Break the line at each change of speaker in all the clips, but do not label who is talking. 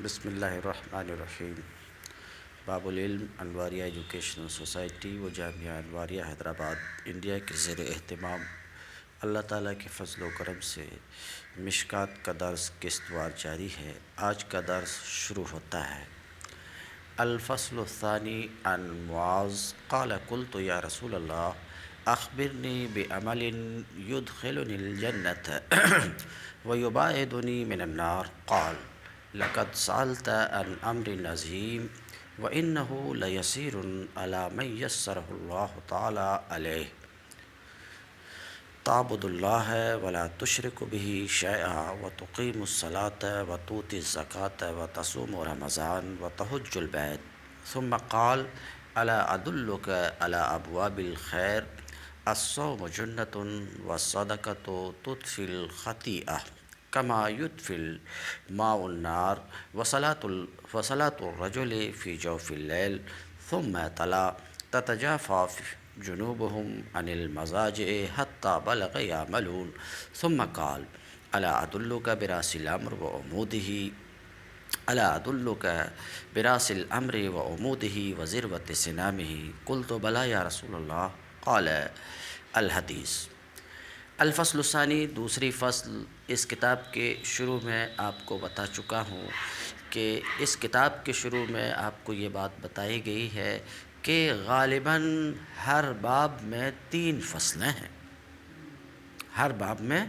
بسم اللہ الرحمن الرحیم۔ باب العلم انواریہ ایجوکیشنل سوسائٹی و جامعہ انواریہ حیدرآباد انڈیا کے زیر اہتمام اللہ تعالیٰ کے فضل و کرم سے مشکات کا درس قسطوار جاری ہے۔ آج کا درس شروع ہوتا ہے۔ الفصل الثانی عن معاذ قال قلت یا رسول اللہ اخبرنی بعمل يدخلني الجنة ويباعدني من النار قال لقد سألت عن أمر عظيم وإنه ليسير على من يسره الله تعالى عليه تعبد الله ولا تشرك به شيئا وتقيم الصلاة وتؤتي الزكاة وتصوم رمضان وتحج البيت ثم قال ألا أدلك على أبواب الخير الصوم جنة والصدقة تطفي الخطيئة كما يطفي الماء النار وصلاة الرجل في جوف الليل ثم تلا تتجافى جنوبهم عن المضاجع حتى بلغ يعملون ثم قال ألا أدلك برأس الأمر وعموده ألا أدلك برأس الأمر وعموده وذروة سنامه قلت بلى يا رسول الله قال الحدیث۔ الفصل الثانی دوسری فصل۔ اس کتاب کے شروع میں آپ کو بتا چکا ہوں کہ اس کتاب کے شروع میں آپ کو یہ بات بتائی گئی ہے کہ غالباً ہر باب میں 3 فصلیں ہیں۔ ہر باب میں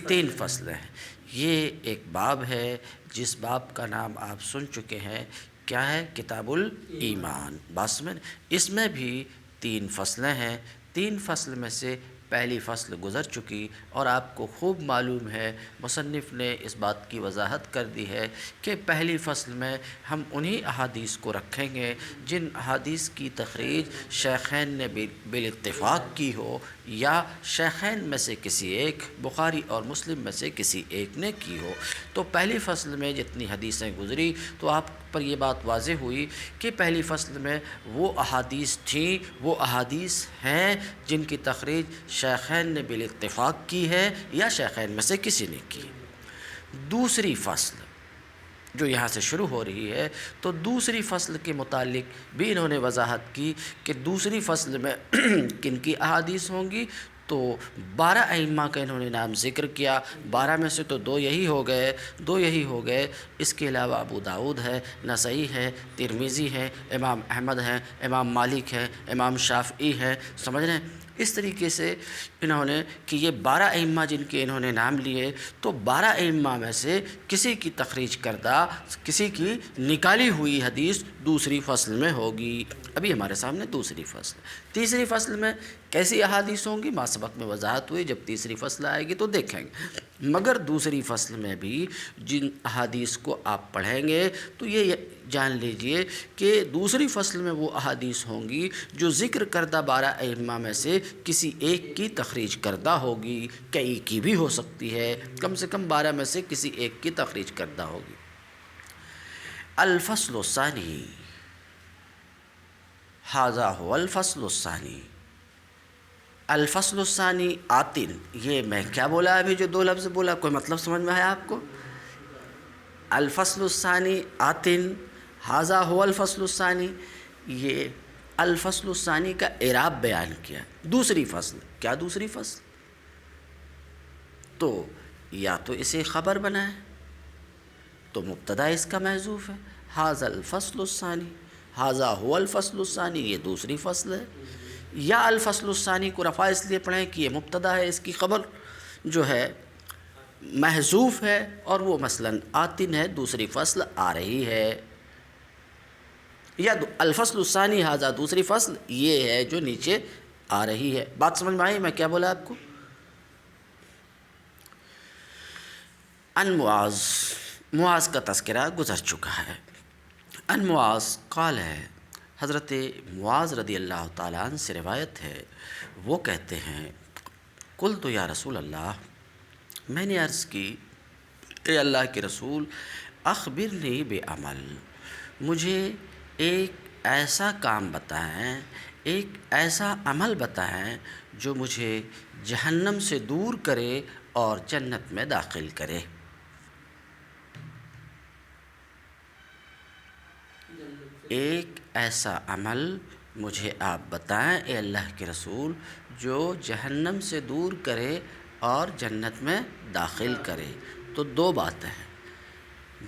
3 فصلیں ہیں۔ یہ ایک باب ہے جس باب کا نام آپ سن چکے ہیں، کیا ہے؟ کتاب الایمان۔ بس میں اس میں بھی 3 فصلیں ہیں۔ 3 فصل میں سے پہلی فصل گزر چکی اور آپ کو خوب معلوم ہے، مصنف نے اس بات کی وضاحت کر دی ہے کہ پہلی فصل میں ہم انہی احادیث کو رکھیں گے جن احادیث کی تخریج شیخین نے بالاتفاق کی ہو یا شیخین میں سے کسی ایک، بخاری اور مسلم میں سے کسی ایک نے کی ہو۔ تو پہلی فصل میں جتنی حدیثیں گزری تو آپ پر یہ بات واضح ہوئی کہ پہلی فصل میں وہ احادیث تھیں، وہ احادیث ہیں جن کی تخریج شیخین نے بالاتفاق کی ہے یا شیخین میں سے کسی نے کی۔ دوسری فصل جو یہاں سے شروع ہو رہی ہے، تو دوسری فصل کے متعلق بھی انہوں نے وضاحت کی کہ دوسری فصل میں کن کی احادیث ہوں گی۔ تو 12 ائمہ کا انہوں نے نام ذکر کیا۔ 12 میں سے تو 2 یہی ہو گئے۔ اس کے علاوہ ابو داؤد ہے، نسائی ہے، ترمذی ہے، امام احمد ہیں، امام مالک ہیں، امام شافعی ہیں، سمجھ رہے ہیں؟ اس طریقے سے انہوں نے کہ یہ 12 ائمہ جن کے انہوں نے نام لیے، تو 12 ائمہ میں سے کسی کی تخریج کردہ، کسی کی نکالی ہوئی حدیث دوسری فصل میں ہوگی۔ ابھی ہمارے سامنے دوسری فصل۔ تیسری فصل میں کیسی احادیث ہوں گی؟ ما سبق میں وضاحت ہوئی، جب تیسری فصل آئے گی تو دیکھیں گے۔ مگر دوسری فصل میں بھی جن احادیث کو آپ پڑھیں گے تو یہ جان لیجئے کہ دوسری فصل میں وہ احادیث ہوں گی جو ذکر کردہ 12 ائمہ میں سے کسی ایک کی تخریج کردہ ہوگی، کئی کی بھی ہو سکتی ہے، کم سے کم 12 میں سے کسی ایک کی تخریج کردہ ہوگی۔ الفصل الثانی، ھذا ھو الفصل الثانی۔ الفصل الثانی آتن، یہ میں کیا بولا ابھی جو 2 لفظ بولا، کوئی مطلب سمجھ میں آیا آپ کو؟ الفصل الثانی آتن، ھذا ھو الفصل الثانی، یہ الفصل الثانی کا اعراب بیان کیا۔ دوسری فصل، کیا دوسری فصل؟ تو یا تو اسے خبر بنائے تو مبتدا اس کا محذوف ہے، ھذا الفصل الثانی، ھذا ھو الفصل الثانی، یہ دوسری فصل ہے۔ یا الفصل الثانی کو رفع اس لیے پڑھیں کہ یہ مبتدا ہے، اس کی خبر جو ہے محذوف ہے، اور وہ مثلاً آتن ہے، دوسری فصل آ رہی ہے۔ یا الفصل الثانی ھذا دوسری فصل یہ ہے جو نیچے آ رہی ہے۔ بات سمجھ میں آئی میں کیا بولا آپ کو؟ ان معاذ کا تذکرہ گزر چکا ہے۔ ان معاذ قال ہے، حضرت معاذ رضی اللہ تعالیٰ عنہ سے روایت ہے، وہ کہتے ہیں قلت یا رسول اللہ، میں نے عرض کی اے اللہ کے رسول، اخبرنی بعمل، مجھے ایک ایسا کام بتائیں، ایک ایسا عمل بتائیں جو مجھے جہنم سے دور کرے اور جنت میں داخل کرے۔ ایک ایسا عمل مجھے آپ بتائیں اے اللہ کے رسول جو جہنم سے دور کرے اور جنت میں داخل کرے. تو دو باتیں ہیں،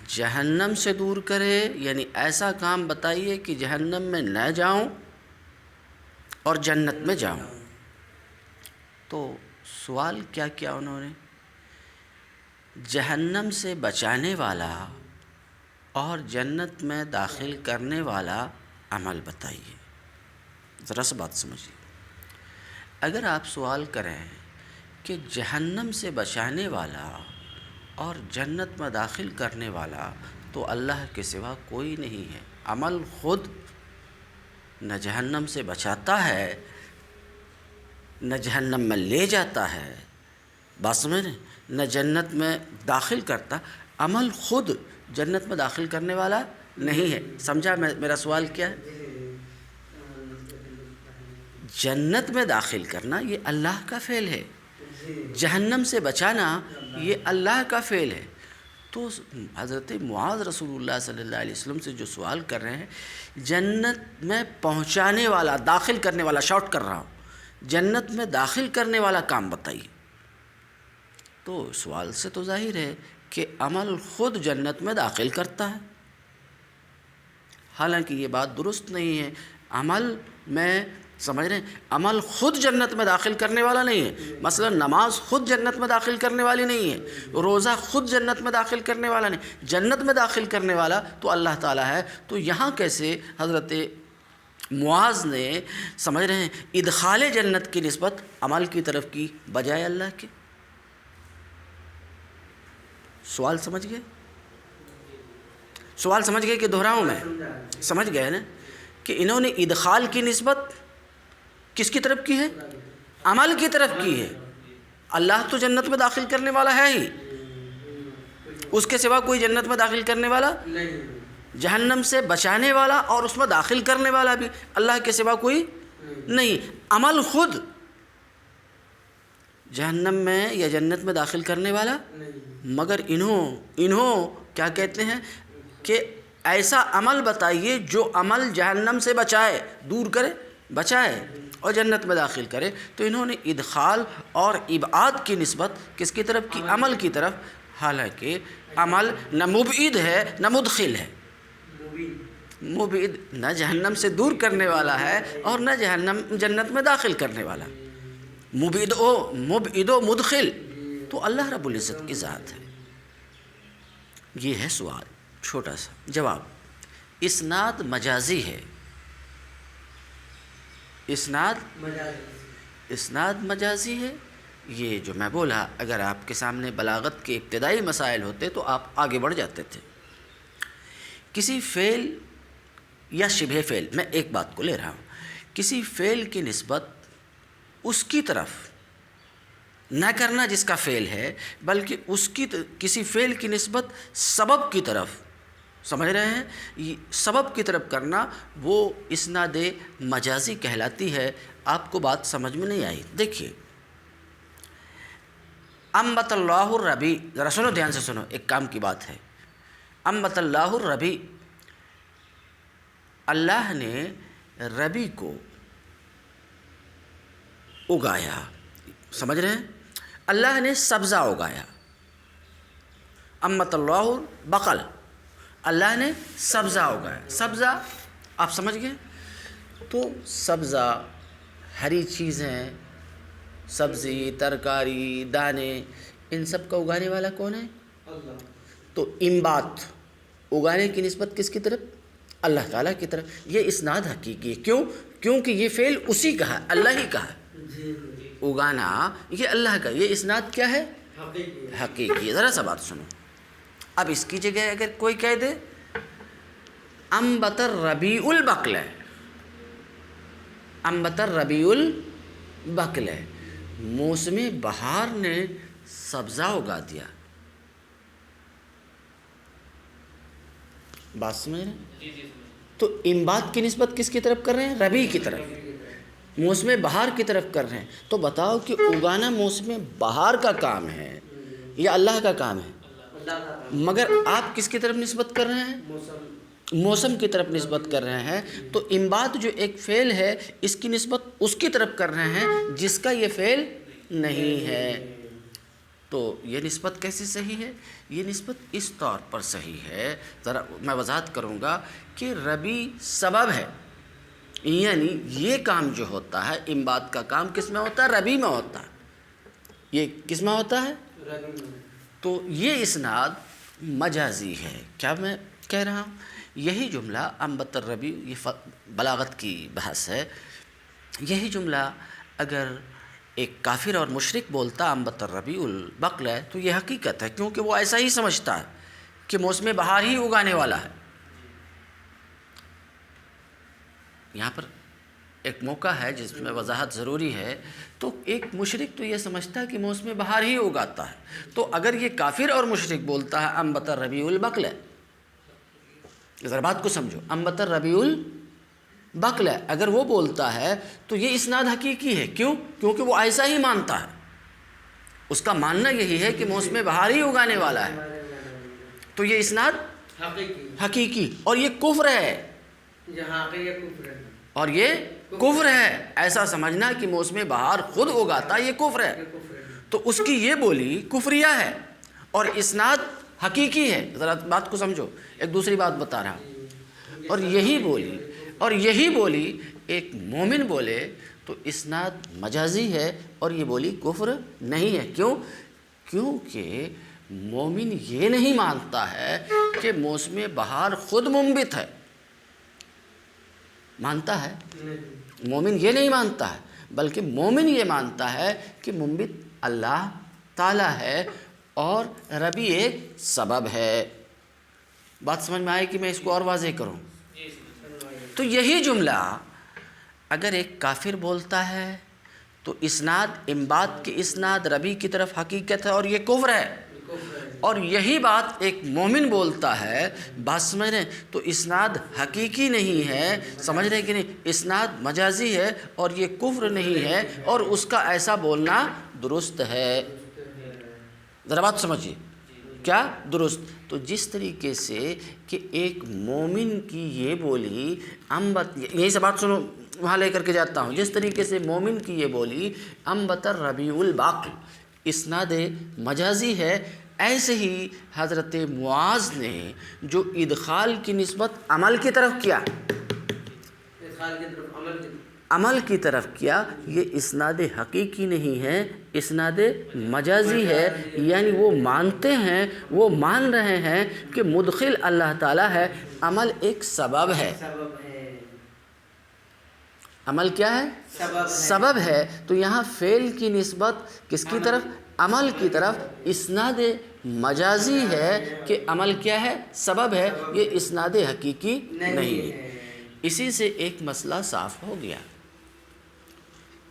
جہنم سے دور کرے یعنی ایسا کام بتائیے کہ جہنم میں نہ جاؤں اور جنت میں جاؤں. تو سوال کیا کیا انہوں نے؟ جہنم سے بچانے والا اور جنت میں داخل کرنے والا عمل بتائیے. ذرا سا بات سمجھیے. اگر آپ سوال کریں کہ جہنم سے بچانے والا اور جنت میں داخل کرنے والا تو اللہ کے سوا کوئی نہیں ہے. عمل خود نہ جہنم سے بچاتا ہے نہ جہنم میں لے جاتا ہے، بات سمجھ رہے ہیں، نہ جنت میں داخل کرتا. عمل خود جنت میں داخل کرنے والا نہیں ہے. سمجھا میرا سوال کیا ہے؟ جنت میں داخل کرنا یہ اللہ کا فعل ہے، جہنم سے بچانا یہ اللہ کا فعل ہے. تو حضرت معاذ رسول اللہ صلی اللہ علیہ وسلم سے جو سوال کر رہے ہیں، جنت میں پہنچانے والا، داخل کرنے والا، شارٹ کر رہا ہوں، جنت میں داخل کرنے والا کام بتائیے. تو سوال سے تو ظاہر ہے کہ عمل خود جنت میں داخل کرتا ہے. حالانکہ یہ بات درست نہیں ہے. عمل میں سمجھ رہے ہیں، عمل خود جنت میں داخل کرنے والا نہیں ہے. مثلا نماز خود جنت میں داخل کرنے والی نہیں ہے، روزہ خود جنت میں داخل کرنے والا نہیں. جنت میں داخل کرنے والا تو اللہ تعالیٰ ہے. تو یہاں کیسے حضرت معاذ نے سمجھ رہے ہیں ادخال جنت کی نسبت عمل کی طرف کی بجائے اللہ کے؟ سوال سمجھ گئے؟ سوال سمجھ گئے کہ دہراؤں میں؟ سمجھ گئے نا کہ انہوں نے ادخال کی نسبت کس کی طرف کی ہے؟ عمل کی طرف کی ہے. اللہ تو جنت میں داخل کرنے والا ہے ہی، اس کے سوا کوئی جنت میں داخل کرنے والا جہنم سے بچانے والا اور اس میں داخل کرنے والا بھی اللہ کے سوا کوئی نہیں. عمل خود جہنم میں یا جنت میں داخل کرنے والا، مگر انہوں کیا کہتے ہیں کہ ایسا عمل بتائیے جو عمل جہنم سے بچائے، دور کرے، بچائے اور جنت میں داخل کرے. تو انہوں نے ادخال اور ابعاد کی نسبت کس کی طرف کی؟ عمل کی طرف. حالانکہ عمل نہ مبعد ہے نہ مدخل ہے. مبعد نہ جہنم سے دور کرنے والا ہے اور نہ جنت میں داخل کرنے والا. مبعد و مدخل تو اللہ رب العزت کی ذات ہے. یہ ہے سوال چھوٹا سا. جواب: اسناد مجازی ہے. اسناد مجازی ہے. یہ جو میں بولا، اگر آپ کے سامنے بلاغت کے ابتدائی مسائل ہوتے تو آپ آگے بڑھ جاتے تھے. کسی فعل یا شبہ فعل، میں ایک بات کو لے رہا ہوں، کسی فعل کی نسبت اس کی طرف نہ کرنا جس کا فعل ہے، بلکہ اس کی کسی فعل کی نسبت سبب کی طرف، سمجھ رہے ہیں، سبب کی طرف کرنا، وہ اسناد مجازی کہلاتی ہے. آپ کو بات سمجھ میں نہیں آئی؟ دیکھیے، انبت اللہ الربیع، ذرا سنو، دھیان سے سنو، ایک کام کی بات ہے. انبت اللہ الربیع، اللہ نے ربیع کو اگایا. سمجھ رہے ہیں؟ اللہ نے سبزہ اگایا. انبت اللہ البقل، اللہ نے سبزہ اگایا. سبزہ آپ سمجھ گئے؟ تو سبزہ، ہری چیزیں، سبزی، ترکاری، دانے، ان سب کا اگانے والا کون ہے؟ اللہ. تو انبات، اگانے کی نسبت کس کی طرف؟ اللہ تعالیٰ کی طرف. یہ اسناد حقیقی ہے. کیوں؟ کیونکہ یہ فعل اسی کا ہے، اللہ ہی کا ہے. اگانا یہ اللہ کا. یہ اسناد کیا ہے؟ حقیقی. ذرا سا بات سنو. اب اس کی جگہ اگر کوئی کہہ دے انبت الربیع البقل، انبت الربیع البقل، موسم بہار نے سبزہ اگا دیا. بات سمجھ رہے ہیں؟ تو انبات کی نسبت کس کی طرف کر رہے ہیں؟ ربیع کی طرف، موسم بہار کی طرف کر رہے ہیں. تو بتاؤ کہ اگانا موسم بہار کا کام ہے یا اللہ کا کام ہے؟ مگر آپ کس کی طرف نسبت کر رہے ہیں؟ موسم کی طرف نسبت کر رہے ہیں، تو انبات جو ایک فعل ہے اس کی نسبت اس کی طرف کر رہے ہیں جس کا یہ فعل نہیں ہے۔ تو یہ نسبت کیسے صحیح ہے؟ یہ نسبت اس طور پر صحیح ہے، ذرا میں وضاحت کروں گا کہ ربی سبب ہے، یعنی یہ کام جو ہوتا ہے انبات کا کام کس میں ہوتا ہے؟ ربی میں ہوتا ہے۔ یہ کس میں ہوتا ہے؟ تو یہ اسناد مجازی ہے۔ کیا میں کہہ رہا ہوں؟ یہی جملہ انبت الربیع، یہ بلاغت کی بحث ہے، یہی جملہ اگر ایک کافر اور مشرک بولتا انبت الربیع البقل ہے تو یہ حقیقت ہے، کیونکہ وہ ایسا ہی سمجھتا ہے کہ موسم بہار ہی اگانے والا ہے۔ یہاں پر ایک موقع ہے جس میں وضاحت ضروری ہے۔ تو ایک مشرک تو یہ سمجھتا ہے کہ موسم بہار ہی اگاتا ہے، تو اگر یہ کافر اور مشرک بولتا ہے انبت الربیع البقل، ذرا بات کو سمجھو، انبت الربیع البقل اگر وہ بولتا ہے تو یہ اسناد حقیقی ہے۔ کیوں؟ کیونکہ وہ ایسا ہی مانتا ہے، اس کا ماننا یہی ہے کہ موسم بہار ہی اگانے والا ہے، تو یہ اسناد حقیقی۔ اور یہ کفر ہے، اور یہ کفر ہے، ایسا سمجھنا کہ موسم بہار خود اگاتا یہ کفر ہے، تو اس کی یہ بولی کفریہ ہے اور اسناد حقیقی ہے۔ ذرا بات کو سمجھو، ایک دوسری بات بتا رہا ہوں۔ اور یہی بولی ایک مومن بولے تو اسناد مجازی ہے اور یہ بولی کفر نہیں ہے۔ کیوں؟ کیونکہ مومن یہ نہیں مانتا ہے کہ موسم بہار خود منبت ہے، مانتا ہے؟ مومن یہ نہیں مانتا ہے، بلکہ مومن یہ مانتا ہے کہ منبت اللہ تعالیٰ ہے اور ربی ایک سبب ہے۔ بات سمجھ میں آئے کہ میں اس کو اور واضح کروں؟ تو یہی جملہ اگر ایک کافر بولتا ہے تو اسناد انبات کی اسناد ربی کی طرف حقیقت ہے اور یہ کفر ہے، اور یہی بات ایک مومن بولتا ہے، بات سمجھ رہے ہیں، تو اسناد حقیقی نہیں ہے، سمجھ رہے ہیں کہ نہیں، اسناد مجازی ہے اور یہ کفر نہیں ہے، اور اس کا ایسا بولنا درست ہے۔ ذرا بات سمجھیے، کیا درست؟ تو جس طریقے سے کہ ایک مومن کی یہ بولی انبت، یہی سے بات سنو، وہاں لے کر کے جاتا ہوں، جس طریقے سے مومن کی یہ بولی انبت الربیع البقل اسناد مجازی ہے، ایسے ہی حضرت معاذ نے جو ادخال کی نسبت عمل کی طرف کیا، عمل کی طرف کیا، یہ اسناد حقیقی نہیں ہے، اسناد مجازی ہے۔ یعنی وہ مانتے ہیں، وہ مان رہے ہیں کہ مدخل اللہ تعالیٰ ہے، عمل ایک سبب ہے۔ عمل کیا ہے؟ سبب ہے۔ تو یہاں فعل کی نسبت کس کی طرف؟ عمل کی طرف۔ اسناد مجازی ہے کہ عمل کیا ہے؟ سبب ہے، یہ اسناد حقیقی نہیں ہے۔ اسی سے ایک مسئلہ صاف ہو گیا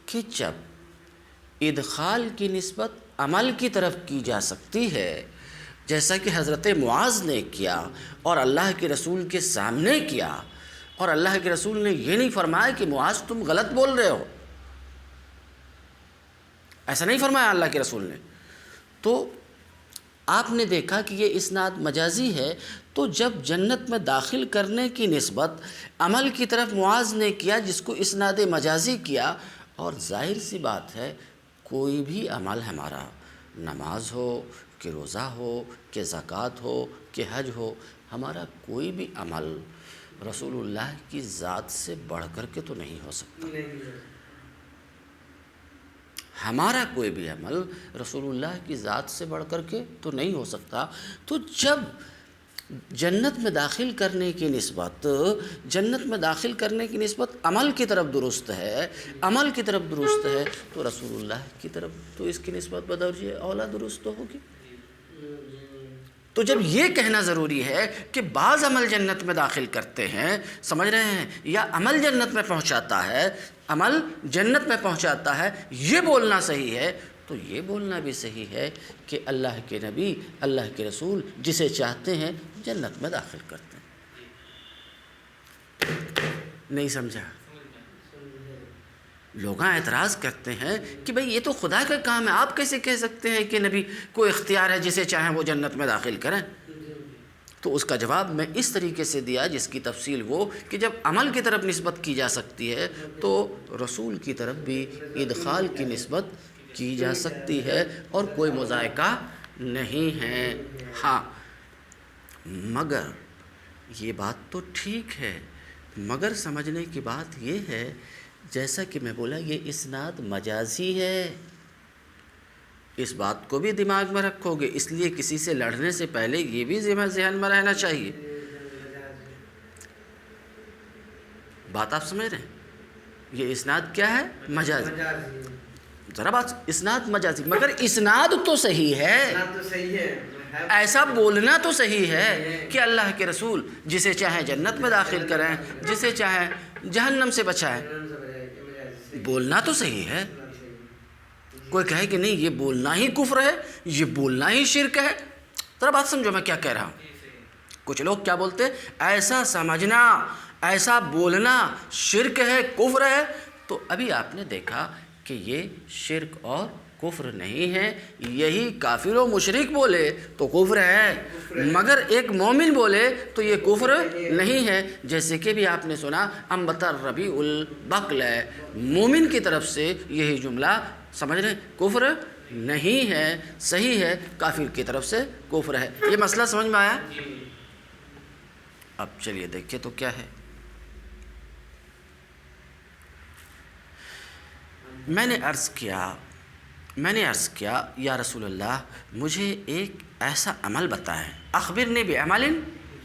کہ جب ادخال کی نسبت عمل کی طرف کی جا سکتی ہے، جیسا کہ حضرت معاذ نے کیا اور اللہ کے رسول کے سامنے کیا، اور اللہ کے رسول نے یہ نہیں فرمایا کہ معاذ تم غلط بول رہے ہو، ایسا نہیں فرمایا اللہ کے رسول نے، تو آپ نے دیکھا کہ یہ اسناد مجازی ہے، تو جب جنت میں داخل کرنے کی نسبت عمل کی طرف معاذ نے کیا جس کو اسناد مجازی کیا، اور ظاہر سی بات ہے کوئی بھی عمل ہمارا، نماز ہو کہ روزہ ہو کہ زکوٰۃ ہو کہ حج ہو، ہمارا کوئی بھی عمل رسول اللہ کی ذات سے بڑھ کر کے تو نہیں ہو سکتا، ہمارا کوئی بھی عمل رسول اللہ کی ذات سے بڑھ کر کے تو نہیں ہو سکتا۔ تو جب جنت میں داخل کرنے کی نسبت عمل کی طرف درست ہے، عمل کی طرف درست ہے، تو رسول اللہ کی طرف تو اس کی نسبت بدرجہ اولا درست ہوگی۔ تو جب یہ کہنا ضروری ہے کہ بعض عمل جنت میں داخل کرتے ہیں، سمجھ رہے ہیں، یا عمل جنت میں پہنچاتا ہے، عمل جنت میں پہنچاتا ہے، یہ بولنا صحیح ہے، تو یہ بولنا بھی صحیح ہے کہ اللہ کے نبی، اللہ کے رسول جسے چاہتے ہیں جنت میں داخل کرتے ہیں۔ نہیں سمجھا؟ لوگ اعتراض کرتے ہیں کہ بھئی یہ تو خدا کا کام ہے، آپ کیسے کہہ سکتے ہیں کہ نبی کو اختیار ہے جسے چاہیں وہ جنت میں داخل کریں؟ تو اس کا جواب میں اس طریقے سے دیا جس کی تفصیل وہ کہ جب عمل کی طرف نسبت کی جا سکتی ہے تو رسول کی طرف بھی ادخال کی نسبت کی جا سکتی ہے اور کوئی مذائقہ نہیں ہے۔ ہاں مگر یہ بات تو ٹھیک ہے، مگر سمجھنے کی بات یہ ہے جیسا کہ میں بولا یہ اسناد مجازی ہے، اس بات کو بھی دماغ میں رکھو گے، اس لیے کسی سے لڑنے سے پہلے یہ بھی ذہن میں رہنا چاہیے۔ بات آپ سمجھ رہے ہیں؟ یہ اسناد کیا ہے؟ مجازی۔ ذرا بات، اسناد مجازی، مگر اسناد تو صحیح ہے، ایسا بولنا تو صحیح ہے کہ اللہ کے رسول جسے چاہے جنت میں داخل کریں، جسے چاہے جہنم سے بچائیں، بولنا تو صحیح ہے۔ کوئی کہے کہ نہیں یہ بولنا ہی کفر ہے، یہ بولنا ہی شرک ہے، ذرا بات سمجھو میں کیا کہہ رہا ہوں۔ کچھ لوگ کیا بولتے ہیں، ایسا سمجھنا، ایسا بولنا شرک ہے، کفر ہے، تو ابھی آپ نے دیکھا کہ یہ شرک اور کفر نہیں ہے، یہی کافر و مشرک بولے تو کفر ہے، مگر ایک مومن بولے تو یہ کفر نہیں ہے۔ جیسے کہ بھی آپ نے سنا انبت الربیع البقل، مومن کی طرف سے یہی جملہ سمجھ رہے ہیں، کفر نہیں ہے، صحیح ہے، کافر کی طرف سے کفر ہے۔ یہ مسئلہ سمجھ میں آیا؟ اب چلیے دیکھیں تو کیا ہے۔ میں نے عرض کیا یا رسول اللہ مجھے ایک ایسا عمل بتائیں، اخبرنی بعمل،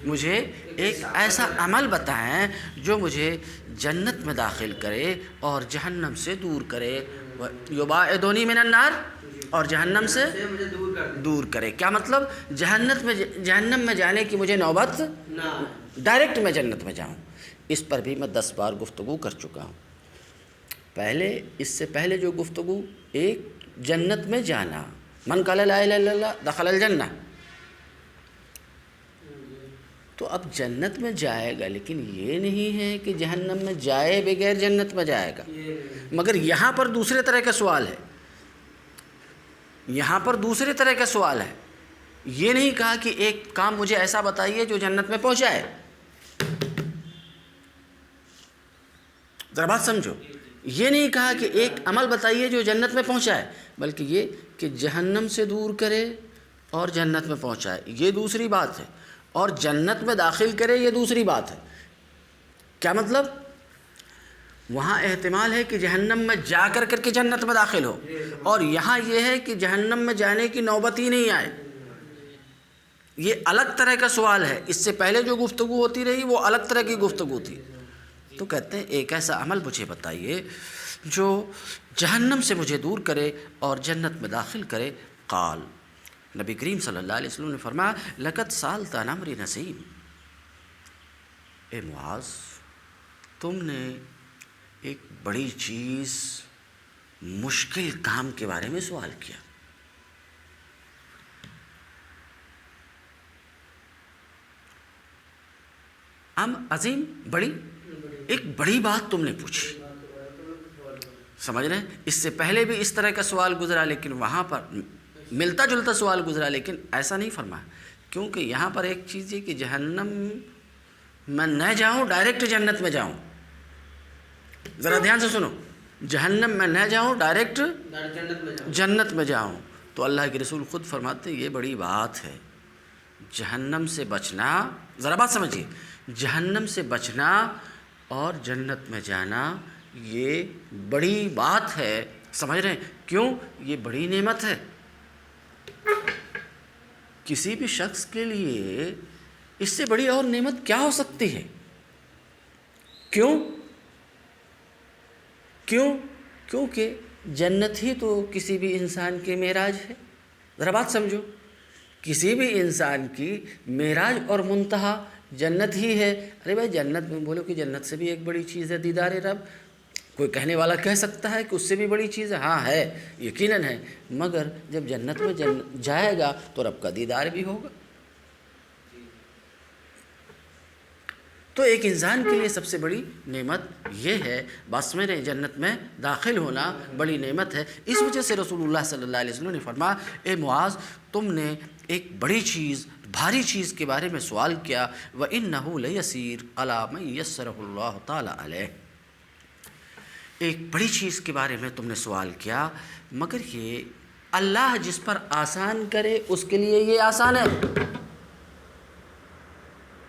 مجھے ایک ایسا عمل بتائیں جو مجھے جنت میں داخل کرے اور جہنم سے دور کرے، یباعدنی من النار، اور جہنم سے دور کرے۔ کیا مطلب؟ جہنم میں جانے کی مجھے نوبت، ڈائریکٹ میں جنت میں جاؤں۔ اس پر بھی میں 10 بار گفتگو کر چکا ہوں۔ اس سے پہلے جو گفتگو، ایک جنت میں جانا، من قال لا الہ الا اللہ دخل الجنہ، تو اب جنت میں جائے گا، لیکن یہ نہیں ہے کہ جہنم میں جائے بغیر جنت میں جائے گا۔ مگر یہاں پر دوسرے طرح کا سوال ہے، یہاں پر دوسرے طرح کا سوال ہے۔ یہ نہیں کہا کہ ایک کام مجھے ایسا بتائیے جو جنت میں پہنچائے، ذرا بات سمجھو، یہ نہیں کہا کہ ایک عمل بتائیے جو جنت میں پہنچائے، بلکہ یہ کہ جہنم سے دور کرے اور جنت میں پہنچائے، یہ دوسری بات ہے، اور جنت میں داخل کرے، یہ دوسری بات ہے۔ کیا مطلب؟ وہاں احتمال ہے کہ جہنم میں جا کر کے جنت میں داخل ہو، اور یہاں یہ ہے کہ جہنم میں جانے کی نوبت ہی نہیں آئے۔ یہ الگ طرح کا سوال ہے، اس سے پہلے جو گفتگو ہوتی رہی وہ الگ طرح کی گفتگو تھی۔ تو کہتے ہیں ایک ایسا عمل مجھے بتائیے جو جہنم سے مجھے دور کرے اور جنت میں داخل کرے۔ قال، نبی کریم صلی اللہ علیہ وسلم نے فرمایا، لقد سألت عن امر نسیم، اے معاذ تم نے ایک بڑی چیز، مشکل کام کے بارے میں سوال کیا۔ عظیم، بڑی، ایک بڑی بات تم نے پوچھی، سمجھ رہے ہیں؟ اس سے پہلے بھی اس طرح کا سوال گزرا، لیکن وہاں پر ملتا جلتا سوال گزرا، لیکن ایسا نہیں فرمایا، کیونکہ یہاں پر ایک چیز ہے کہ جہنم میں نہ جاؤں، ڈائریکٹ جنت میں جاؤں۔ ذرا دھیان سے سنو، جہنم میں نہ جاؤں، ڈائریکٹ جنت میں جاؤں، تو اللہ کے رسول خود فرماتے ہیں یہ بڑی بات ہے۔ جہنم سے بچنا، ذرا بات سمجھیے، جہنم سے بچنا اور جنت میں جانا یہ بڑی بات ہے، سمجھ رہے ہیں؟ کیوں؟ یہ بڑی نعمت ہے۔ کسی بھی شخص کے لیے اس سے بڑی اور نعمت کیا ہو سکتی ہے؟ کیونکہ جنت ہی تو کسی بھی انسان کی معراج ہے۔ ذرا بات سمجھو، کسی بھی انسان کی معراج اور منتہا جنت ہی ہے۔ ارے بھائی جنت میں بولو کہ جنت سے بھی ایک بڑی چیز ہے دیدار رب، کوئی کہنے والا کہہ سکتا ہے کہ اس سے بھی بڑی چیز ہے، ہاں ہے، یقیناً ہے، مگر جب جنت میں جائے گا تو رب کا دیدار بھی ہوگا۔ تو ایک انسان کے لیے سب سے بڑی نعمت یہ ہے، بس میرے جنت میں داخل ہونا بڑی نعمت ہے۔ اس وجہ سے رسول اللہ صلی اللہ علیہ وسلم نے فرمایا، اے معاذ، تم نے ایک بڑی چیز، بھاری چیز کے بارے میں سوال کیا، وَإِنَّهُ لَيَسِيرٌ عَلَىٰ مَن يَسَّرَهُ اللَّهُ تَعَالَىٰ عَلَيْهِ، ایک بڑی چیز کے بارے میں تم نے سوال کیا، مگر یہ اللہ جس پر آسان کرے اس کے لیے یہ آسان ہے۔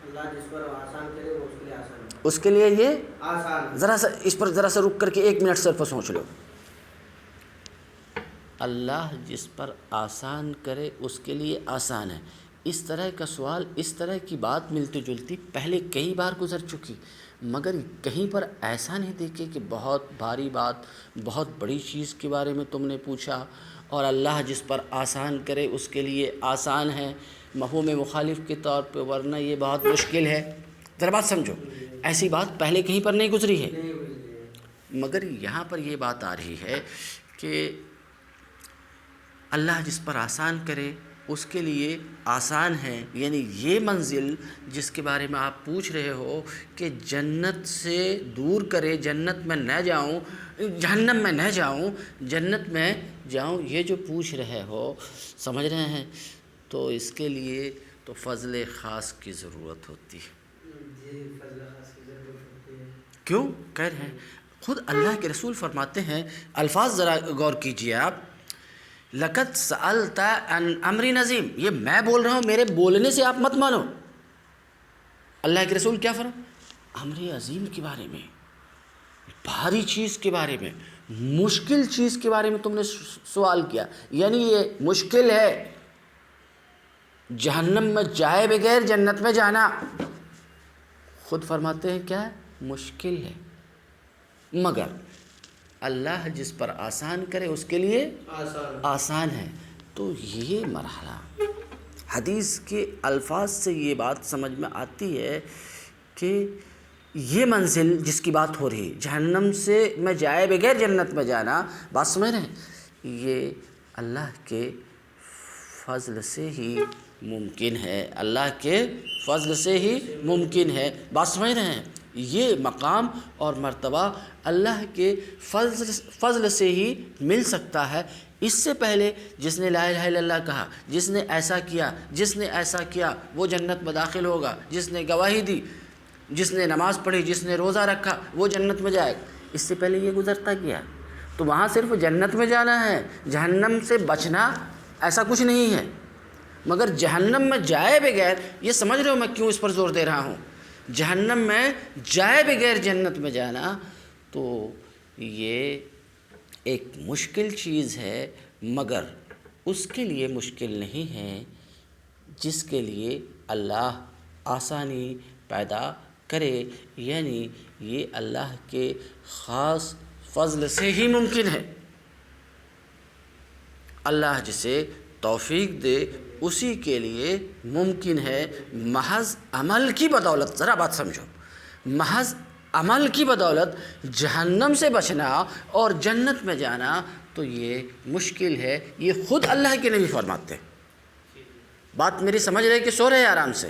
اللہ جس پر آسان کرے وہ اس کے لیے آسان ہے،
اس کے لیے یہ
آسان۔
ذرا سا اس پر ذرا سا رک کر کے 1 منٹ صرف سوچ لو۔ اللہ جس پر آسان کرے اس کے لیے آسان ہے، اس طرح کا سوال، اس طرح کی بات ملتی جلتی پہلے کئی بار گزر چکی، مگر کہیں پر ایسا نہیں دیکھے کہ بہت بھاری بات، بہت بڑی چیز کے بارے میں تم نے پوچھا اور اللہ جس پر آسان کرے اس کے لیے آسان ہے، مفہوم مخالف کے طور پہ، ورنہ یہ بہت مشکل ہے۔ ذرا بات سمجھو، ایسی بات پہلے کہیں پر نہیں گزری ہے، مگر یہاں پر یہ بات آ رہی ہے کہ اللہ جس پر آسان کرے اس کے لیے آسان ہے، یعنی یہ منزل جس کے بارے میں آپ پوچھ رہے ہو کہ جنت سے دور کرے، جنت میں نہ جاؤں، جہنم میں نہ جاؤں، جنت میں جاؤں، یہ جو پوچھ رہے ہو، سمجھ رہے ہیں، تو اس کے لیے تو فضل خاص کی ضرورت ہوتی ہے۔ کیوں کہہ رہے ہیں؟ خود اللہ کے رسول فرماتے ہیں، الفاظ ذرا غور کیجئے آپ، لقد سألت عن امر عظیم، یہ میں بول رہا ہوں، میرے بولنے سے آپ مت مانو، اللہ کے رسول کیا فرماتے؟ امر عظیم کے بارے میں، بھاری چیز کے بارے میں، مشکل چیز کے بارے میں تم نے سوال کیا، یعنی یہ مشکل ہے، جہنم میں جائے بغیر جنت میں جانا، خود فرماتے ہیں کیا ہے؟ مشکل ہے، مگر اللہ جس پر آسان کرے اس کے لیے آسان ہے۔ تو یہ مرحلہ حدیث کے الفاظ سے یہ بات سمجھ میں آتی ہے کہ یہ منزل جس کی بات ہو رہی، جہنم سے میں جائے بغیر جنت میں جانا، بات سمجھ رہے ہیں، یہ اللہ کے فضل سے ہی ممکن ہے، اللہ کے فضل سے ہی ممکن ہے، بات سمجھ رہے ہیں، یہ مقام اور مرتبہ اللہ کے فضل سے ہی مل سکتا ہے۔ اس سے پہلے جس نے لا الہ الا اللہ کہا، جس نے ایسا کیا، جس نے ایسا کیا، وہ جنت میں داخل ہوگا، جس نے گواہی دی، جس نے نماز پڑھی، جس نے روزہ رکھا، وہ جنت میں جائے گا، اس سے پہلے یہ گزرتا گیا، تو وہاں صرف جنت میں جانا ہے، جہنم سے بچنا ایسا کچھ نہیں ہے، مگر جہنم میں جائے بغیر، یہ سمجھ رہے ہو میں کیوں اس پر زور دے رہا ہوں، جہنم میں جائے بغیر جنت میں جانا تو یہ ایک مشکل چیز ہے، مگر اس کے لیے مشکل نہیں ہے جس کے لیے اللہ آسانی پیدا کرے، یعنی یہ اللہ کے خاص فضل سے ہی ممکن ہے، اللہ جسے توفیق دے اسی کے لیے ممکن ہے، محض عمل کی بدولت، ذرا بات سمجھو، محض عمل کی بدولت جہنم سے بچنا اور جنت میں جانا تو یہ مشکل ہے، یہ خود اللہ کے نبی فرماتے ہیں۔ بات میری سمجھ رہے کہ سو رہے آرام سے؟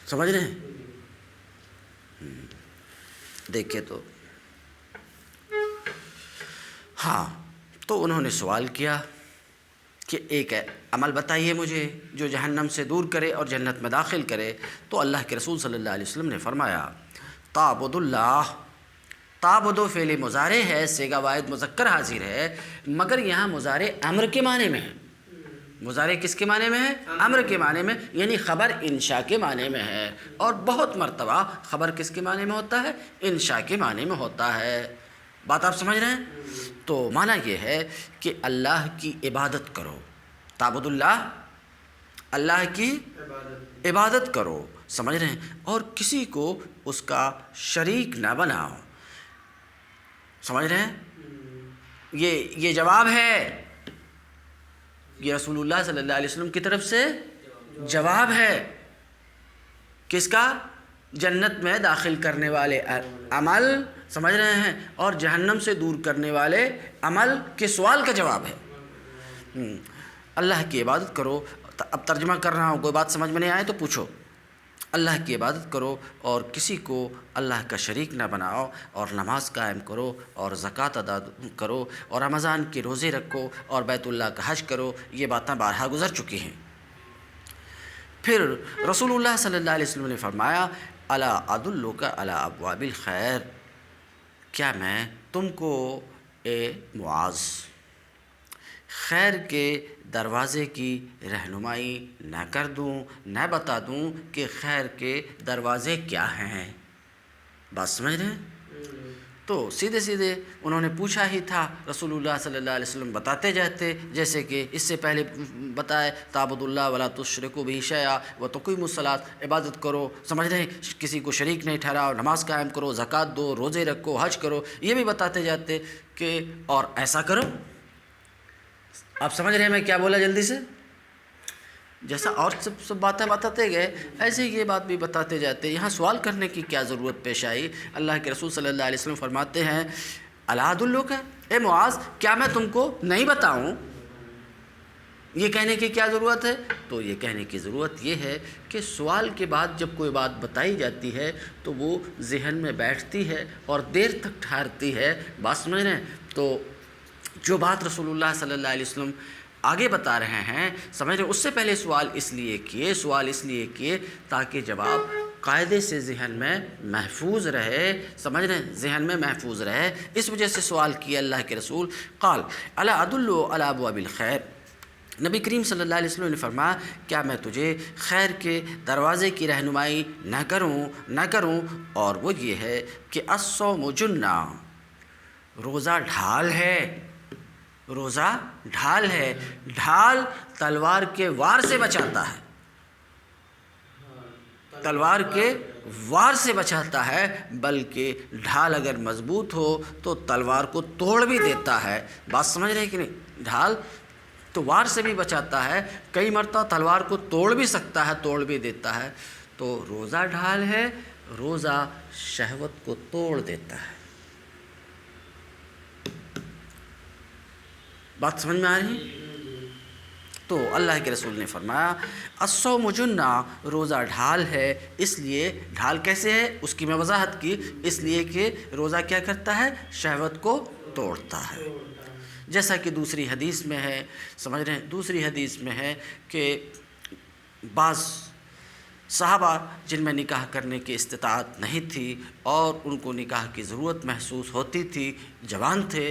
سمجھ رہے ہیں؟ دیکھیں تو ہاں، تو انہوں نے سوال کیا کہ ایک عمل بتائیے مجھے جو جہنم سے دور کرے اور جنت میں داخل کرے، تو اللہ کے رسول صلی اللہ علیہ وسلم نے فرمایا، تعبد اللہ، تعبد فعل مضارع ہے، صیغہ واحد مذکر حاضر ہے، مگر یہاں مضارع امر کے معنی میں ہے، مضارع کس کے معنی میں ہے؟ امر کے معنی میں، یعنی خبر انشاء کے معنی میں ہے، اور بہت مرتبہ خبر کس کے معنی میں ہوتا ہے؟ انشاء کے معنی میں ہوتا ہے، بات آپ سمجھ رہے ہیں؟ تو معنی یہ ہے کہ اللہ کی عبادت کرو، تعبد اللہ، اللہ کی عبادت کرو، سمجھ رہے ہیں، اور کسی کو اس کا شریک نہ بناؤ، سمجھ رہے ہیں؟ یہ جواب ہے، یہ رسول اللہ صلی اللہ علیہ وسلم کی طرف سے جواب ہے، کس کا؟ جنت میں داخل کرنے والے عمل، سمجھ رہے ہیں، اور جہنم سے دور کرنے والے عمل کے سوال کا جواب ہے۔ اللہ کی عبادت کرو، اب ترجمہ کر رہا ہوں، کوئی بات سمجھ میں نہیں آئے تو پوچھو۔ اللہ کی عبادت کرو اور کسی کو اللہ کا شریک نہ بناؤ، اور نماز قائم کرو اور زکوٰۃ ادا کرو اور رمضان کے روزے رکھو اور بیت اللہ کا حج کرو۔ یہ باتیں بارہا گزر چکی ہیں۔ پھر رسول اللہ صلی اللہ علیہ وسلم نے فرمایا الا ادلک علی ابواب الخیر، کیا میں تم کو اے معاذ خیر کے دروازے کی رہنمائی نہ کر دوں، نہ بتا دوں کہ خیر کے دروازے کیا ہیں؟ بات سمجھ رہے ہیں؟ تو سیدھے سیدھے انہوں نے پوچھا ہی تھا، رسول اللہ صلی اللہ علیہ وسلم بتاتے جاتے، جیسے کہ اس سے پہلے بتائے تعبد اللہ ولا تشرکوا بہ شیئا وتقیموا الصلاۃ، عبادت کرو، سمجھ رہے ہیں، کسی کو شریک نہیں ٹھہراؤ، نماز قائم کرو، زکوٰۃ دو، روزے رکھو، حج کرو، یہ بھی بتاتے جاتے کہ اور ایسا کرو۔ آپ سمجھ رہے ہیں میں کیا بولا جلدی سے؟ جیسا اور سب باتیں بتاتے گئے ایسے ہی یہ بات بھی بتاتے جاتے۔ یہاں سوال کرنے کی کیا ضرورت پیش آئی؟ اللہ کے رسول صلی اللہ علیہ وسلم فرماتے ہیں الا ادلک، اے معاذ کیا میں تم کو نہیں بتاؤں؟ یہ کہنے کی کیا ضرورت ہے؟ تو یہ کہنے کی ضرورت یہ ہے کہ سوال کے بعد جب کوئی بات بتائی جاتی ہے تو وہ ذہن میں بیٹھتی ہے اور دیر تک ٹھہرتی ہے۔ بات سمجھ رہے ہیں؟ تو جو بات رسول اللہ صلی اللہ علیہ وسلم آگے بتا رہے ہیں، سمجھ رہے ہیں، اس سے پہلے سوال اس لیے کیے تاکہ جواب قاعدے سے ذہن میں محفوظ رہے، سمجھ رہے ہیں، ذہن میں محفوظ رہے، اس وجہ سے سوال کیا اللہ کے رسول۔ قال الا ادل علی ابواب الخیر، نبی کریم صلی اللہ علیہ وسلم نے فرمایا کیا میں تجھے خیر کے دروازے کی رہنمائی نہ کروں؟ اور وہ یہ ہے کہ الصوم جنہ، روزہ ڈھال ہے، روزہ ڈھال ہے، ڈھال تلوار کے وار سے بچاتا ہے، تلوار کے وار سے بچاتا ہے، بلکہ ڈھال اگر مضبوط ہو تو تلوار کو توڑ بھی دیتا ہے۔ بات سمجھ رہے ہیں کہ نہیں؟ ڈھال تو وار سے بھی بچاتا ہے، کئی مرتبہ تلوار کو توڑ بھی سکتا ہے، توڑ بھی دیتا ہے۔ تو روزہ ڈھال ہے، روزہ شہوت کو توڑ دیتا ہے۔ بات سمجھ میں آ رہی ہے؟ تو اللہ کے رسول نے فرمایا الصوم جنہ، روزہ ڈھال ہے، اس لیے ڈھال کیسے ہے اس کی میں وضاحت کی، اس لیے کہ روزہ کیا کرتا ہے؟ شہوت کو توڑتا ہے۔ جیسا کہ دوسری حدیث میں ہے، سمجھ رہے ہیں، دوسری حدیث میں ہے کہ بعض صحابہ جن میں نکاح کرنے کی استطاعت نہیں تھی اور ان کو نکاح کی ضرورت محسوس ہوتی تھی، جوان تھے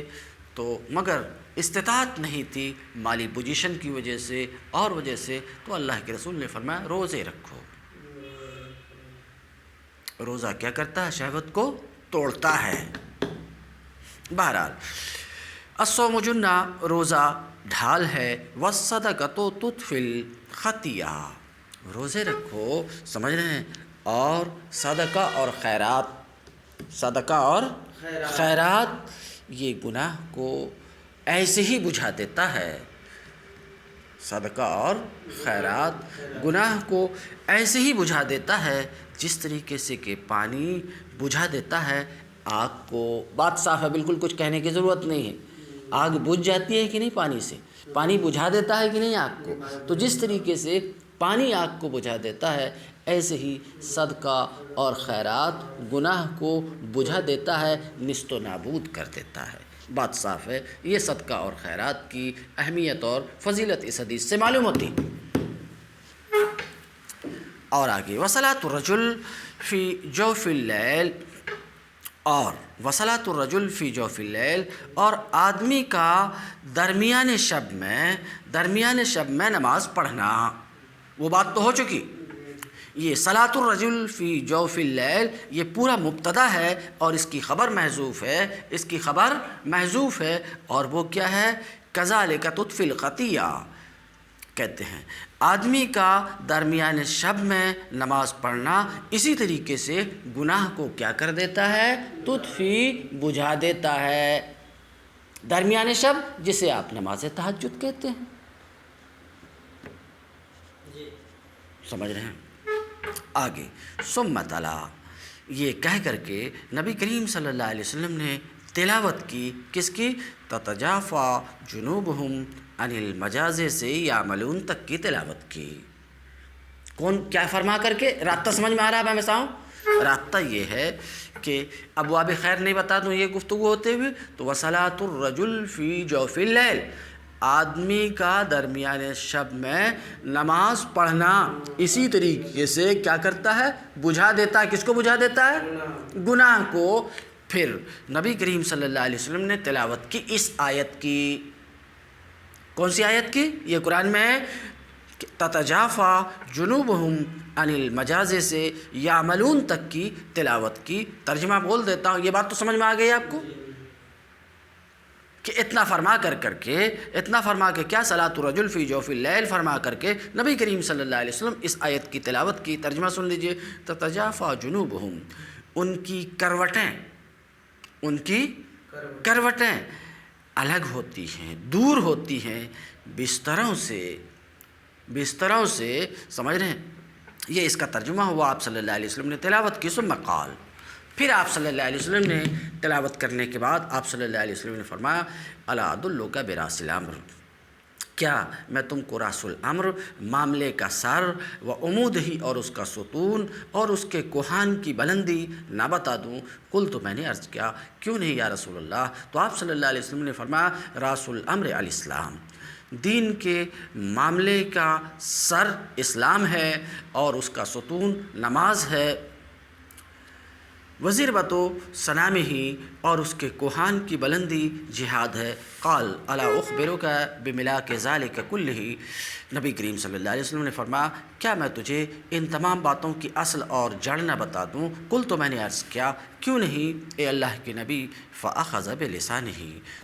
تو مگر استطاعت نہیں تھی مالی پوزیشن کی وجہ سے اور وجہ سے، تو اللہ کے رسول نے فرمایا روزے رکھو۔ روزہ کیا کرتا ہے؟ شہوت کو توڑتا ہے۔ بہرحال الصوم جنہ، روزہ ڈھال ہے، والصدقۃ تطفی الخطیہ، روزے رکھو، سمجھ رہے ہیں، اور صدقہ اور خیرات یہ گناہ کو ایسے ہی بجھا دیتا ہے۔ صدقہ اور خیرات گناہ کو ایسے ہی بجھا دیتا ہے جس طریقے سے کہ پانی بجھا دیتا ہے آگ کو۔ بات صاف ہے، بالکل کچھ کہنے کی ضرورت نہیں ہے۔ آگ بجھ جاتی ہے کہ نہیں پانی سے؟ پانی بجھا دیتا ہے کہ نہیں آگ کو؟ تو جس طریقے سے پانی آگ کو بجھا دیتا ہے، ایسے ہی صدقہ اور خیرات گناہ کو بجھا دیتا ہے، نیست و نابود کر دیتا ہے۔ بات صاف ہے، یہ صدقہ اور خیرات کی اہمیت اور فضیلت اس حدیث سے معلوم ہوتی۔ اور آگے وصلاۃ الرجل فی جوف اللیل، اور وصلاۃ الرجل فی جوف اللیل، اور آدمی کا درمیان شب میں نماز پڑھنا، وہ بات تو ہو چکی۔ یہ صلاۃ الرجل فی جوف اللیل یہ پورا مبتدا ہے اور اس کی خبر محذوف ہے، اور وہ کیا ہے؟ کذالک تطفی الخطیہ، کہتے ہیں آدمی کا درمیان شب میں نماز پڑھنا اسی طریقے سے گناہ کو کیا کر دیتا ہے؟ تطفی، بجھا دیتا ہے۔ درمیان شب جسے آپ نماز تہجد کہتے ہیں، سمجھ رہے ہیں؟ آگے ثم تلا، یہ کہہ کر کے نبی کریم صلی اللہ علیہ وسلم نے تلاوت کی، کس کی؟ تتجافا جنوبہم عن المجاز سے یعملون تک کی تلاوت کی۔ کون کیا فرما کر کے؟ رابطہ سمجھ میں آ رہا ہے میں بتاؤں؟ رابطہ یہ ہے کہ ابواب خیر نہیں بتا دوں یہ گفتگو ہوتے ہوئے تو وصلاۃ الرجل فی جوف اللیل، آدمی کا درمیان شب میں نماز پڑھنا اسی طریقے سے کیا کرتا ہے؟ بجھا دیتا ہے۔ کس کو بجھا دیتا ہے؟ گناہ کو۔ پھر نبی کریم صلی اللہ علیہ وسلم نے تلاوت کی اس آیت کی۔ کون سی آیت کی؟ یہ قرآن میں ہے، تتجافا جنوبہم عن المجاز سے یعملون تک کی تلاوت کی۔ ترجمہ بول دیتا ہوں، یہ بات تو سمجھ میں آ گئی آپ کو کہ اتنا فرما کے کیا صلاۃ الرجل فی جوف اللیل فرما کر کے نبی کریم صلی اللہ علیہ وسلم اس آیت کی تلاوت کی۔ ترجمہ سن لیجئے، تتجافا جنوبہم، ان کی کروٹیں الگ ہوتی ہیں، دور ہوتی ہیں بستروں سے، سمجھ رہے ہیں؟ یہ اس کا ترجمہ ہوا۔ آپ صلی اللہ علیہ وسلم نے تلاوت کی، ثم قال، پھر آپ صلی اللہ علیہ وسلم نے تلاوت کرنے کے بعد آپ صلی اللہ علیہ وسلم نے فرمایا، الا ادلک براس الامر، کیا میں تم کو راس الامر، معاملے کا سر، و عمود ہی، اور اس کا ستون، اور اس کے کوہان کی بلندی نہ بتا دوں؟ قل، تو میں نے عرض کیا کیوں نہیں یا رسول اللہ؟ تو آپ صلی اللہ علیہ وسلم نے فرمایا، راس الامر الاسلام، دین کے معاملے کا سر اسلام ہے اور اس کا ستون نماز ہے، وزیر بتو سنام ہی، اور اس کے کوہان کی بلندی جہاد ہے۔ قال الا اخبرک بملاک ذلک کلہ، نبی کریم صلی اللہ علیہ وسلم نے فرمایا، کیا میں تجھے ان تمام باتوں کی اصل اور جڑ نہ بتا دوں؟ قل، تو میں نے عرض کیا کیوں نہیں اے اللہ کے نبی؟ فاخذ بلسانہ،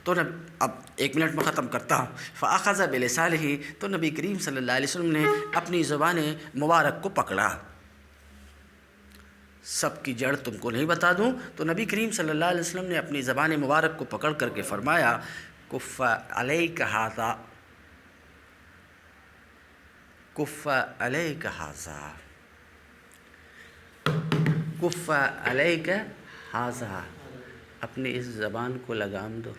تو اب 1 منٹ میں ختم کرتا ہوں۔ فاخذ بلسانہ، تو نبی کریم صلی اللہ علیہ وسلم نے اپنی زبان مبارک کو پکڑا۔ سب کی جڑ تم کو نہیں بتا دوں؟ تو نبی کریم صلی اللہ علیہ وسلم نے اپنی زبان مبارک کو پکڑ کر کے فرمایا، کف علیک ھذا، کف علیک ھذا، کف علیک ھذا، اپنی اس زبان کو لگام دو۔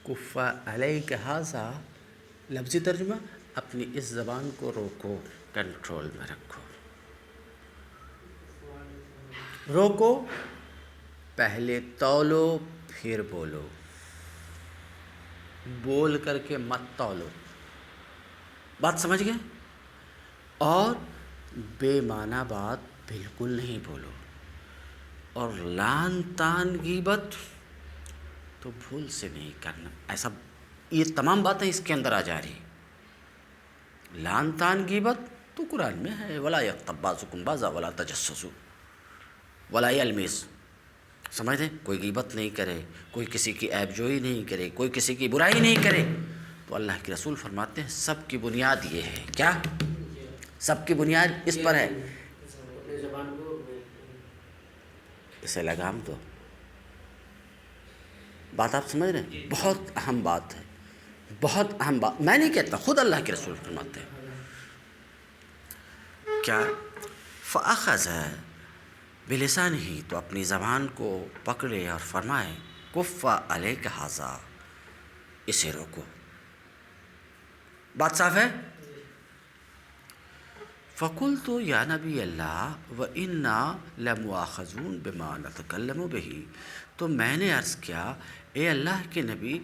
کف علیک ھذا، لفظی ترجمہ، اپنی اس زبان کو روکو، کنٹرول میں رکھو۔ روکو، پہلے تولو پھر بولو، بول کر کے مت تولو، بات سمجھ گئے؟ اور بے معنی بات بالکل نہیں بولو، اور لان تان غیبت تو بھول سے نہیں کرنا۔ ایسا یہ تمام باتیں اس کے اندر آ جا رہی۔ لان تان غیبت تو قرآن میں ہے، ولا یغتب بعضکم بعضا ولا تجسسوا ولا یلمز، سمجھتے ہیں؟ کوئی غیبت نہیں کرے، کوئی کسی کی عیب جوئی نہیں کرے، کوئی کسی کی برائی نہیں کرے۔ تو اللہ کے رسول فرماتے ہیں سب کی بنیاد یہ ہے۔ کیا سب کی بنیاد اس پر ہے؟
اپنی زبان کو
اسے لگام دو۔ بات آپ سمجھ رہے ہیں؟ بہت اہم بات ہے، بہت اہم بات، میں نہیں کہتا، خود اللہ کے رسول فرماتے ہیں۔ کیا فاخذ بلسانہ، تو اپنی زبان کو پکڑے اور فرمائے، کف علیک ھذا، اسے روکو۔ بات صاف ہے؟ فقلت یا نبی اللہ وَإِنَّا لَمُؤَاخَذُونَ بِمَا نَتَكَلَّمُ بِهِ، تو میں نے عرض کیا اے اللہ کے نبی،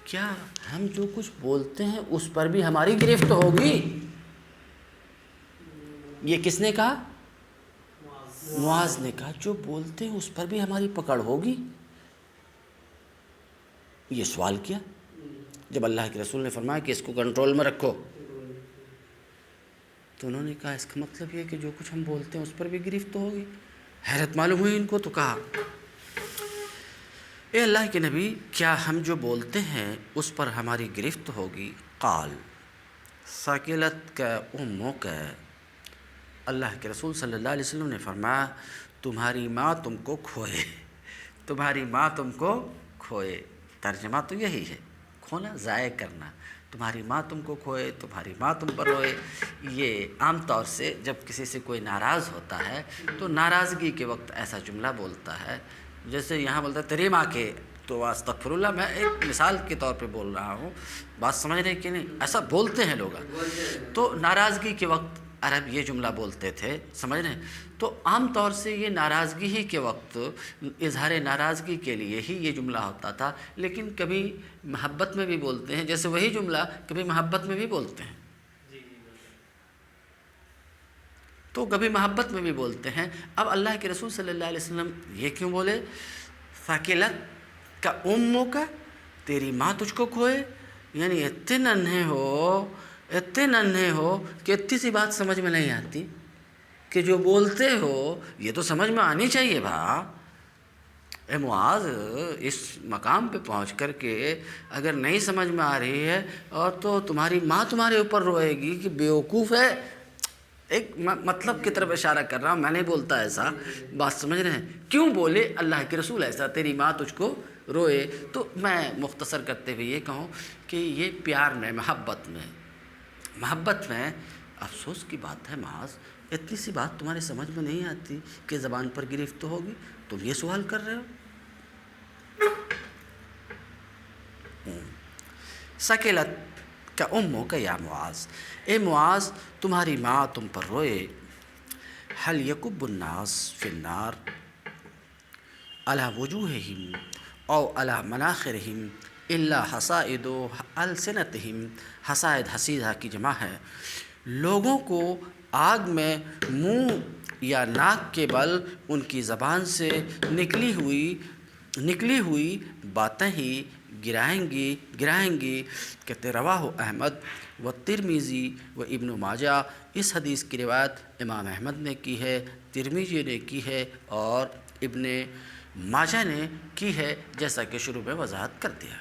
کیا ہم جو کچھ بولتے ہیں اس پر بھی ہماری گرفت ہوگی؟ یہ کس نے کہا؟ معاذ نے کہا، جو بولتے ہیں اس پر بھی ہماری پکڑ ہوگی؟ یہ سوال کیا جب اللہ کے رسول نے فرمایا کہ اس کو کنٹرول میں رکھو، تو انہوں نے کہا اس کا مطلب یہ کہ جو کچھ ہم بولتے ہیں اس پر بھی گرفت ہوگی؟ حیرت معلوم ہوئی ان کو، تو کہا اے اللہ کے نبی، کیا ہم جو بولتے ہیں اس پر ہماری گرفت ہوگی؟ قال ثقلت کا امک، اللہ کے رسول صلی اللہ علیہ وسلم نے فرمایا تمہاری ماں تم کو کھوئے، تمہاری ماں تم کو کھوئے۔ ترجمہ تو یہی ہے، کھونا، ضائع کرنا۔ تمہاری ماں تم کو کھوئے، تمہاری ماں تم پر روئے۔ یہ عام طور سے جب کسی سے کوئی ناراض ہوتا ہے تو ناراضگی کے وقت ایسا جملہ بولتا ہے، جیسے یہاں بولتا ہے تیری ماں کے تو استغفر اللہ میں ایک مثال کے طور پہ بول رہا ہوں، بات سمجھ رہے کہ نہیں؟ ایسا بولتے ہیں لوگ، تو ناراضگی کے وقت عرب یہ جملہ بولتے تھے، سمجھ رہے ہیں؟ تو عام طور سے یہ ناراضگی ہی کے وقت، اظہار ناراضگی کے لیے ہی یہ جملہ ہوتا تھا، لیکن کبھی محبت میں بھی بولتے ہیں، جیسے وہی جملہ کبھی محبت میں بھی بولتے ہیں، تو کبھی محبت میں بھی بولتے ہیں۔ اب اللہ کے رسول صلی اللہ علیہ وسلم یہ کیوں بولے ثقلت کا اموں کا، تیری ماں تجھ کو کھوئے؟ یعنی اتنے ننھے ہو کہ اتنی سی بات سمجھ میں نہیں آتی کہ جو بولتے ہو یہ تو سمجھ میں آنی چاہیے بھا۔ اے معاذ، اس مقام پہ پہنچ کر کے اگر نہیں سمجھ میں آ رہی ہے اور تو تمہاری ماں تمہارے اوپر روئے گی کہ بیوقوف ہے، ایک مطلب کی طرف اشارہ کر رہا ہوں، میں نہیں بولتا ایسا، بات سمجھ رہے ہیں؟ کیوں بولے اللہ کے رسول ایسا تیری ماں تجھ کو روئے؟ تو میں مختصر کرتے ہوئے یہ کہوں کہ یہ پیار میں، محبت میں افسوس کی بات ہے معاذ، اتنی سی بات تمہارے سمجھ میں نہیں آتی کہ زبان پر گرفت ہوگی، تم یہ سوال کر رہے ہو؟ ثقلت کا اموں کا یا معاذ، اے معاذ تمہاری ماں تم پر روئے۔ هل يكب الناس في النار على وجوههم او على مناخرهم الا حصائد السنتهم، حصائد حصیدہ کی جمع ہے، لوگوں کو آگ میں منہ یا ناک کے بل ان کی زبان سے نکلی ہوئی باتیں ہی گرائیں گی۔ کہتے رواہ احمد و ترمذی و ابن ماجہ، اس حدیث کی روایت امام احمد نے کی ہے، ترمذی نے کی ہے اور ابن ماجہ نے کی ہے، جیسا کہ شروع میں وضاحت کر دیا۔